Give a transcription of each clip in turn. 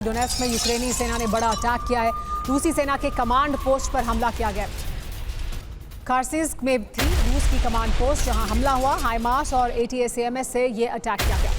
Donetsk में यूक्रेनी सेना ने बड़ा अटैक किया है। रूसी सेना के कमांड पोस्ट पर हमला किया गया। खार्सिस्क में थी रूस की कमांड पोस्ट जहां हमला हुआ। हाइमार्स और ATACMS से ये अटैक किया गया।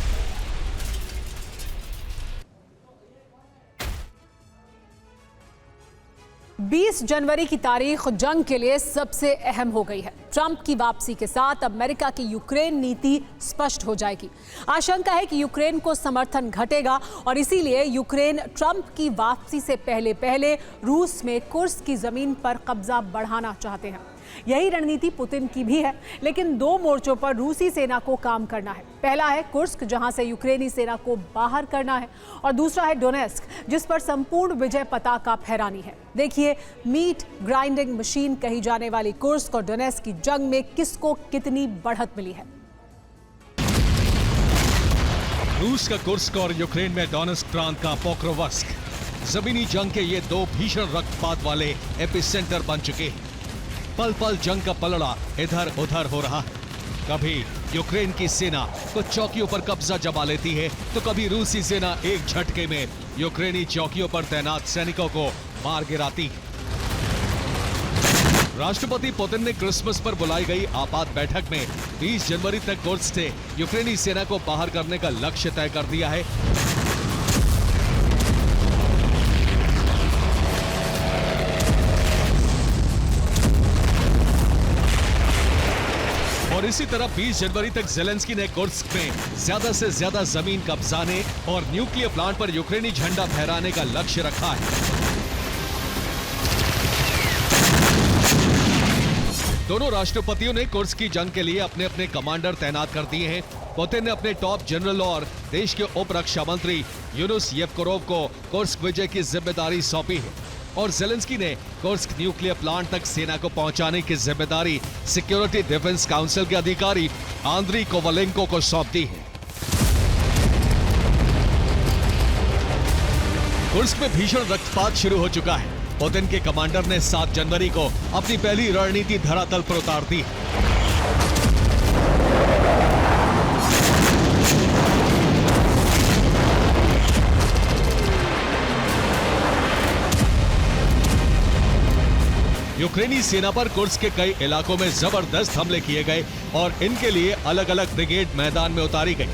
बीस जनवरी की तारीख जंग के लिए सबसे अहम हो गई है। ट्रंप की वापसी के साथ अमेरिका की यूक्रेन नीति स्पष्ट हो जाएगी। आशंका है कि यूक्रेन को समर्थन घटेगा और इसीलिए यूक्रेन ट्रंप की वापसी से पहले रूस में कुर्स्क की जमीन पर कब्जा बढ़ाना चाहते हैं। यही रणनीति पुतिन की भी है, लेकिन दो मोर्चों पर रूसी सेना को काम करना है। पहला है कुर्स्क, जहां से यूक्रेनी सेना को बाहर करना है, और दूसरा है डोनेट्स्क, जिस पर संपूर्ण विजय पताका फहरानी है। देखिए, मीट ग्राइंडिंग मशीन कही जाने वाली कुर्स्क और डोनेट्स्क की जंग में किसको कितनी बढ़त मिली है। रूस का कुर्स्क और यूक्रेन में डोनेट्स्क प्रांत का पोक्रोवस्क जमीनी जंग के ये दो भीषण रक्तपात वाले एपिसेंटर बन चुके हैं। पल पल जंग का पलड़ा इधर उधर हो रहा है। कभी यूक्रेन की सेना कुछ चौकियों पर कब्जा जमा लेती है, तो कभी रूसी सेना एक झटके में यूक्रेनी चौकियों पर तैनात सैनिकों को मार गिराती है। राष्ट्रपति पुतिन ने क्रिसमस पर बुलाई गई आपात बैठक में 20 जनवरी तक कुर्स्क से यूक्रेनी सेना को बाहर करने का लक्ष्य तय कर दिया है। और इसी तरह 20 जनवरी तक ज़ेलेंस्की ने कुर्स्क में ज्यादा से ज्यादा जमीन कब्जाने और न्यूक्लियर प्लांट पर यूक्रेनी झंडा फहराने का लक्ष्य रखा है। दोनों राष्ट्रपतियों ने कुर्स्क की जंग के लिए अपने अपने कमांडर तैनात कर दिए हैं। पुतिन ने अपने टॉप जनरल और देश के उप रक्षा मंत्री यूनुस येवकोरोव को कुर्स्क विजय की जिम्मेदारी सौंपी है, और ज़ेलेंस्की ने कुर्स्क न्यूक्लियर प्लांट तक सेना को पहुंचाने की जिम्मेदारी सिक्योरिटी डिफेंस काउंसिल के अधिकारी आंद्री कोवलेंको को सौंप दी है। कुर्स्क में भीषण रक्तपात शुरू हो चुका है। पुतिन के कमांडर ने 7 जनवरी को अपनी पहली रणनीति धरातल पर उतार दी। यूक्रेनी सेना पर कुर्स्क के कई इलाकों में जबरदस्त हमले किए गए और इनके लिए अलग अलग ब्रिगेड मैदान में उतारी गई।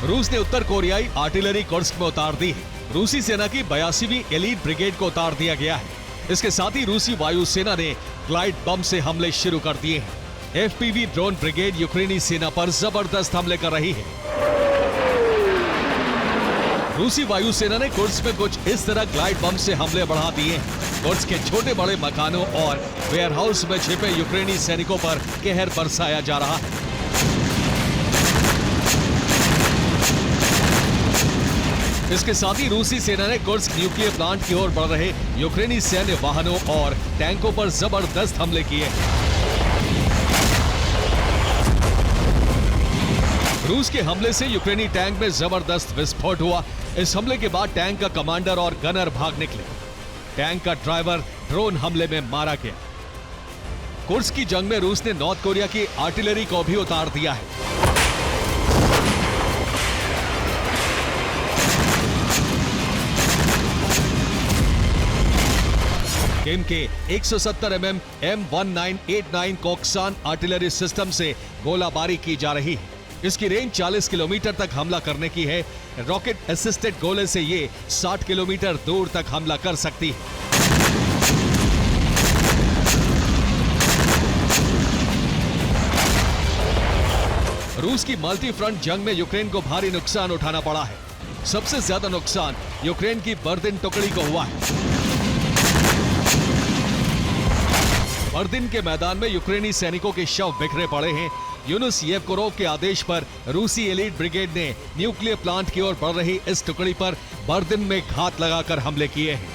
रूस ने उत्तर कोरियाई आर्टिलरी कुर्स्क में उतार दी है। रूसी सेना की 82वीं एलीट ब्रिगेड को उतार दिया गया है। इसके साथ ही रूसी वायुसेना ने ग्लाइड बम से हमले शुरू कर दिए हैं। FPV ड्रोन ब्रिगेड यूक्रेनी सेना पर जबरदस्त हमले कर रही है। रूसी वायुसेना ने कुर्स्क में कुछ इस तरह ग्लाइड बम से हमले बढ़ा दिए हैं। कुर्स्क के छोटे बड़े मकानों और वेयरहाउस में छिपे यूक्रेनी सैनिकों पर कहर बरसाया जा रहा है। इसके साथ ही रूसी सेना ने कुर्स्क न्यूक्लियर प्लांट की ओर बढ़ रहे यूक्रेनी सैन्य वाहनों और टैंकों पर जबरदस्त हमले किए। रूस के हमले से यूक्रेनी टैंक में जबरदस्त विस्फोट हुआ। इस हमले के बाद टैंक का कमांडर और गनर भाग निकले। टैंक का ड्राइवर ड्रोन हमले में मारा गया। कुर्स्क की जंग में रूस ने नॉर्थ कोरिया की आर्टिलरी को भी उतार दिया है। किम के 170 mm M1989 कोक्सान आर्टिलरी सिस्टम से गोलाबारी की जा रही है। इसकी रेंज 40 किलोमीटर तक हमला करने की है। रॉकेट असिस्टेड गोले से ये 60 किलोमीटर दूर तक हमला कर सकती है। रूस की मल्टी फ्रंट जंग में यूक्रेन को भारी नुकसान उठाना पड़ा है। सबसे ज्यादा नुकसान यूक्रेन की बर्दिन टुकड़ी को हुआ है। बर्दिन के मैदान में यूक्रेनी सैनिकों के शव बिखरे पड़े हैं। यूनुस येवकोरोव के आदेश पर रूसी एलीट ब्रिगेड ने न्यूक्लियर प्लांट की ओर बढ़ रही इस टुकड़ी पर बर्दिन में घात लगाकर हमले किए हैं।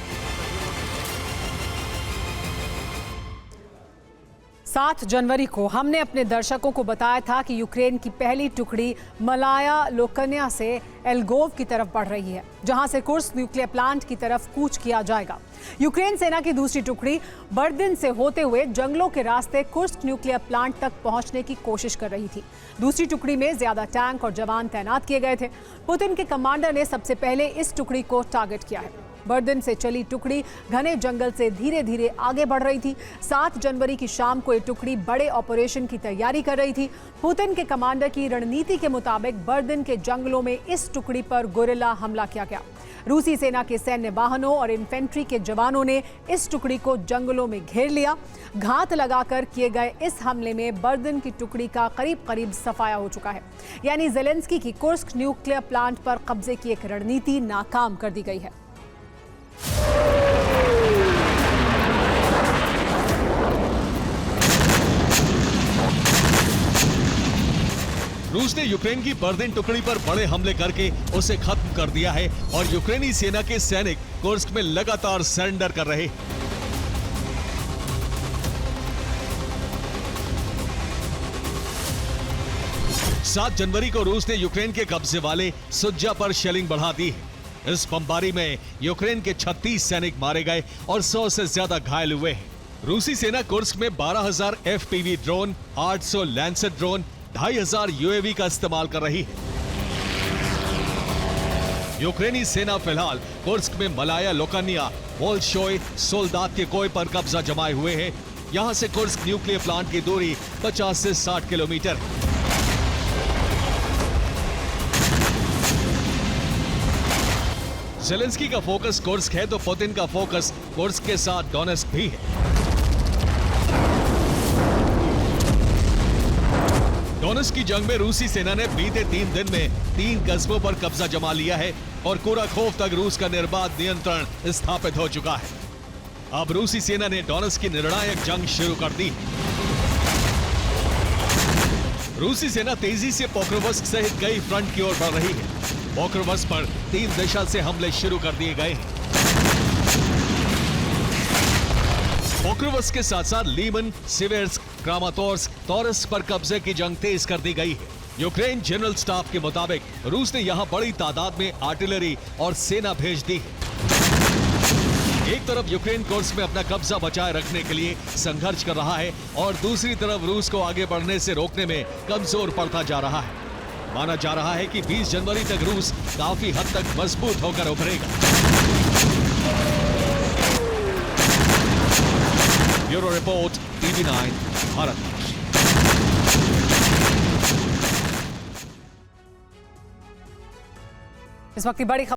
7 जनवरी को हमने अपने दर्शकों को बताया था कि यूक्रेन की पहली टुकड़ी मलाया लोकन्या से एल्गोव की तरफ बढ़ रही है, जहां से कुर्स्क न्यूक्लियर प्लांट की तरफ कूच किया जाएगा। यूक्रेन सेना की दूसरी टुकड़ी बर्दिन से होते हुए जंगलों के रास्ते कुर्स्क न्यूक्लियर प्लांट तक पहुंचने की कोशिश कर रही थी। दूसरी टुकड़ी में ज्यादा टैंक और जवान तैनात किए गए थे। पुतिन के कमांडर ने सबसे पहले इस टुकड़ी को टारगेट किया है। बर्दिन से चली टुकड़ी घने जंगल से धीरे धीरे आगे बढ़ रही थी। 7 जनवरी की शाम को ये टुकड़ी बड़े ऑपरेशन की तैयारी कर रही थी। पुतिन के कमांडर की रणनीति के मुताबिक बर्दिन के जंगलों में इस टुकड़ी पर गोरिल्ला हमला किया गया। रूसी सेना के सैन्य वाहनों और इन्फेंट्री के जवानों ने इस टुकड़ी को जंगलों में घेर लिया। घात लगाकर किए गए इस हमले में बर्दिन की टुकड़ी का करीब करीब सफाया हो चुका है। यानी ज़ेलेंस्की की कुर्स्क न्यूक्लियर प्लांट पर कब्जे की एक रणनीति नाकाम कर दी गई है। रूस ने यूक्रेन की बर्दिन टुकड़ी पर बड़े हमले करके उसे खत्म कर दिया है और यूक्रेनी सेना के सैनिक कुर्स्क में लगातार सरेंडर कर रहे। सात जनवरी को रूस ने यूक्रेन के कब्जे वाले सुज्जा पर शेलिंग बढ़ा दी है। इस बमबारी में यूक्रेन के 36 सैनिक मारे गए और 100 से ज्यादा घायल हुए हैं। रूसी सेना कुर्स्क में 12,000 FPV drone, 800 lancer drone, 2,500 UAV का इस्तेमाल कर रही है। यूक्रेनी सेना फिलहाल कुर्स्क में मलाया लोकन्या, वोल्शोय, सोल्दात्यकोय पर कब्जा जमाए हुए है। यहां से कुर्स्क न्यूक्लियर प्लांट की दूरी 50 से 60 किलोमीटर है। ज़ेलेंस्की का फोकस कुर्स्क है तो पुतिन का फोकस कुर्स्क के साथ डोनेस्क भी है। डोनेस्क की जंग में रूसी सेना ने बीते 3 दिन में 3 कस्बों पर कब्जा जमा लिया है और कुराखोव तक रूस का निर्बाध नियंत्रण स्थापित हो चुका है। अब रूसी सेना ने डोनेस्क की निर्णायक जंग शुरू कर दी। रूसी सेना तेजी से पोक्रोवस्क सहित कई फ्रंट की ओर बढ़ रही है। पोक्रोवस्क पर 3 दिशा से हमले शुरू कर दिए गए हैं। पोक्रोवस्क के साथ साथ लीमन, सिवेर्स्क, क्रामातोर्स्क, तोरस्क पर कब्जे की जंग तेज कर दी गई है। यूक्रेन जनरल स्टाफ के मुताबिक रूस ने यहां बड़ी तादाद में आर्टिलरी और सेना भेज दी है। एक तरफ यूक्रेन कुर्स्क में अपना कब्जा बचाए रखने के लिए संघर्ष कर रहा है और दूसरी तरफ रूस को आगे बढ़ने से रोकने में कमजोर पड़ता जा रहा है। माना जा रहा है कि 20 जनवरी तक रूस काफी हद तक मजबूत होकर उभरेगा। Bureau report, TV9 Bharat. इस वक्त की बड़ी